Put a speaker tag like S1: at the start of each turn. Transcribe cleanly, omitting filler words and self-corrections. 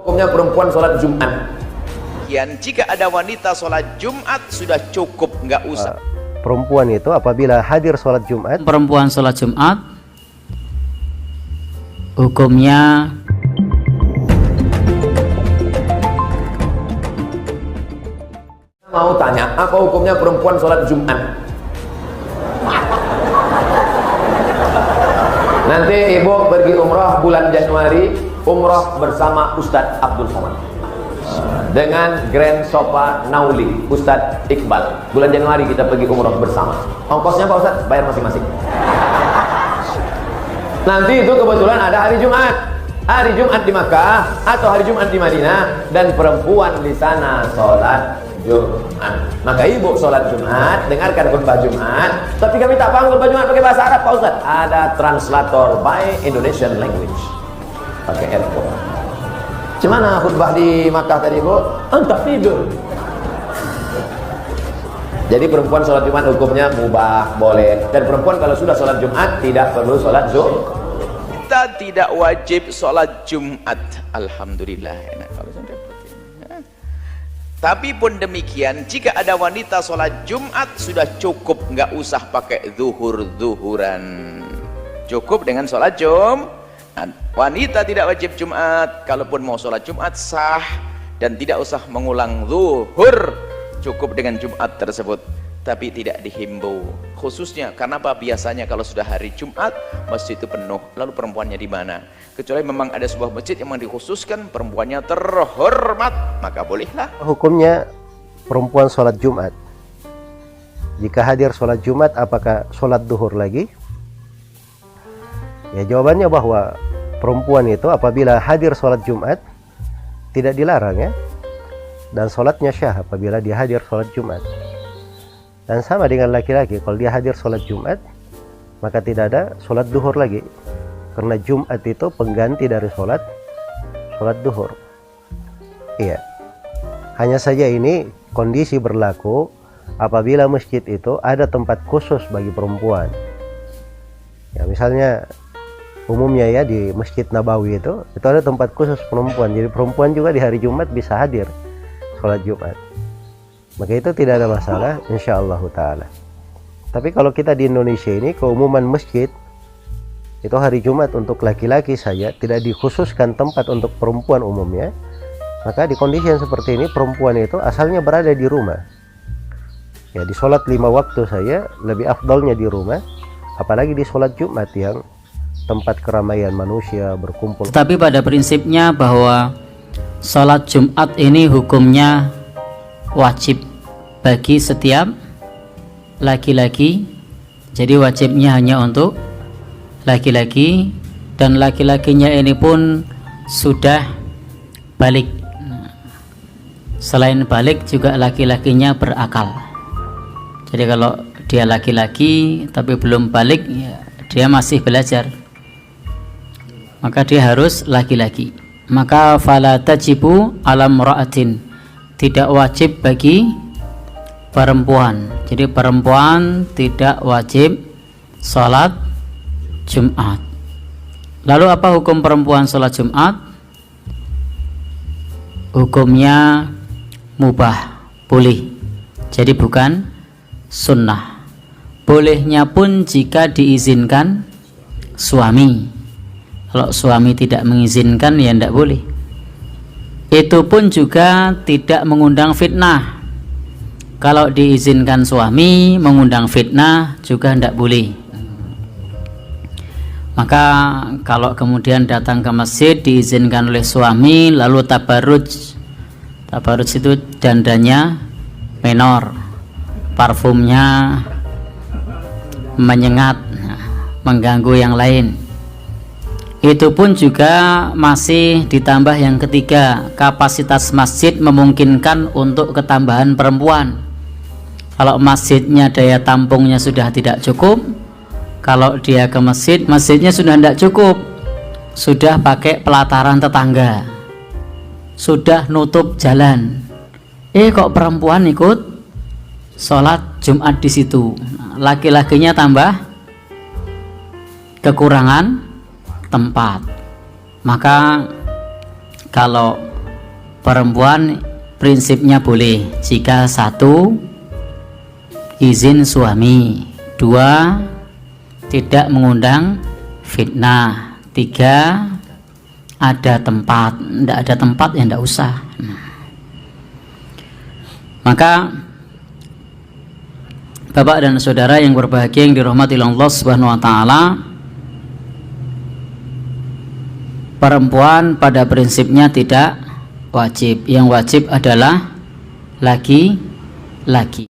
S1: Hukumnya perempuan sholat Jumat.
S2: Jika ada wanita sholat Jumat sudah cukup, nggak usah.
S3: Perempuan itu apabila hadir sholat Jumat,
S4: perempuan sholat Jumat hukumnya
S1: mau tanya, apa hukumnya perempuan sholat Jumat? Nanti ibu pergi umrah bulan Januari, umrah bersama Ustadz Abdul Somad dengan Grand Sofa Nauli Ustadz Iqbal. Bulan Januari kita pergi umrah bersama. Ongkosnya Pak Ustadz bayar masing-masing. Nanti itu kebetulan ada hari Jumat, hari Jumat di Makkah atau hari Jumat di Madinah, dan perempuan di sana sholat Jumat. Maka ibu sholat Jumat, dengarkan khutbah Jumat, tapi kami tak paham khutbah Jumat pakai bahasa Arab Pak Ustadz. Ada translator by Indonesian language, pakai earphone. Gimana khutbah di Makkah tadi bu? Entah tidur. Jadi perempuan sholat Jumat hukumnya mubah, boleh. Dan perempuan kalau sudah sholat Jumat tidak perlu sholat Zuhur.
S2: Kita tidak wajib sholat Jumat. Alhamdulillah. Enak kalau sampai tapi pun demikian, jika ada wanita sholat Jumat sudah cukup, nggak usah pakai zuhuran. Cukup dengan sholat Jumat. Wanita tidak wajib Jumat, kalaupun mau sholat Jumat sah dan tidak usah mengulang zuhur, cukup dengan Jumat tersebut. Tapi tidak dihimbau, khususnya karena apa? Biasanya kalau sudah hari Jumat masjid itu penuh, lalu perempuannya di mana? Kecuali memang ada sebuah masjid yang memang dikhususkan perempuannya terhormat, maka bolehlah.
S3: hukumnya perempuan sholat Jumat, jika hadir sholat Jumat, apakah sholat duhur lagi? Ya, jawabannya bahwa perempuan itu apabila hadir sholat Jumat tidak dilarang ya, dan sholatnya syah apabila dia hadir sholat Jumat. Dan sama dengan laki-laki, kalau dia hadir sholat Jumat maka tidak ada sholat duhur lagi, karena Jumat itu pengganti dari sholat duhur. Iya, hanya saja ini kondisi berlaku apabila masjid itu ada tempat khusus bagi perempuan. Ya, misalnya umumnya ya di Masjid Nabawi itu ada tempat khusus perempuan, jadi perempuan juga di hari Jumat bisa hadir sholat Jumat, maka itu tidak ada masalah insyaallah ta'ala. Tapi kalau kita di Indonesia ini, keumuman masjid itu hari Jumat untuk laki-laki saja, tidak dikhususkan tempat untuk perempuan umumnya, maka di kondisi yang seperti ini perempuan itu asalnya berada di rumah ya, di sholat 5 waktu saya lebih afdalnya di rumah, apalagi di sholat Jumat yang tempat keramaian manusia berkumpul.
S4: Tetapi pada prinsipnya bahwa sholat Jumat ini hukumnya wajib bagi setiap laki-laki. Jadi wajibnya hanya untuk laki-laki, dan laki-lakinya ini pun sudah balik. Selain balik juga laki-lakinya berakal. Jadi kalau dia laki-laki tapi belum balik ya, dia masih belajar, maka dia harus laki-laki. Maka fala tajibu alam ra'atin, tidak wajib bagi perempuan. Jadi perempuan tidak wajib sholat Jumat. Lalu apa hukum perempuan sholat Jumat? Hukumnya mubah, boleh. Jadi bukan sunnah. Bolehnya pun jika diizinkan suami. Kalau suami tidak mengizinkan ya tidak boleh. Itu pun juga tidak mengundang fitnah. Kalau diizinkan suami, mengundang fitnah juga tidak boleh. Maka kalau kemudian datang ke masjid diizinkan oleh suami, lalu tabarruj itu dandannya menor, parfumnya menyengat, mengganggu yang lain, itu pun juga masih ditambah yang ketiga, kapasitas masjid memungkinkan untuk ketambahan perempuan. Kalau masjidnya daya tampungnya sudah tidak cukup, kalau dia ke masjid, masjidnya sudah tidak cukup, sudah pakai pelataran tetangga, sudah nutup jalan, kok perempuan ikut sholat Jumat di situ, laki-lakinya tambah kekurangan tempat. Maka kalau perempuan prinsipnya boleh jika 1 izin suami, 2 tidak mengundang fitnah, 3 ada tempat. Tidak ada tempat ya tidak usah. Maka Bapak dan saudara yang berbahagia yang dirahmati Allah Subhanahu wa taala, perempuan pada prinsipnya tidak wajib. Yang wajib adalah laki-laki.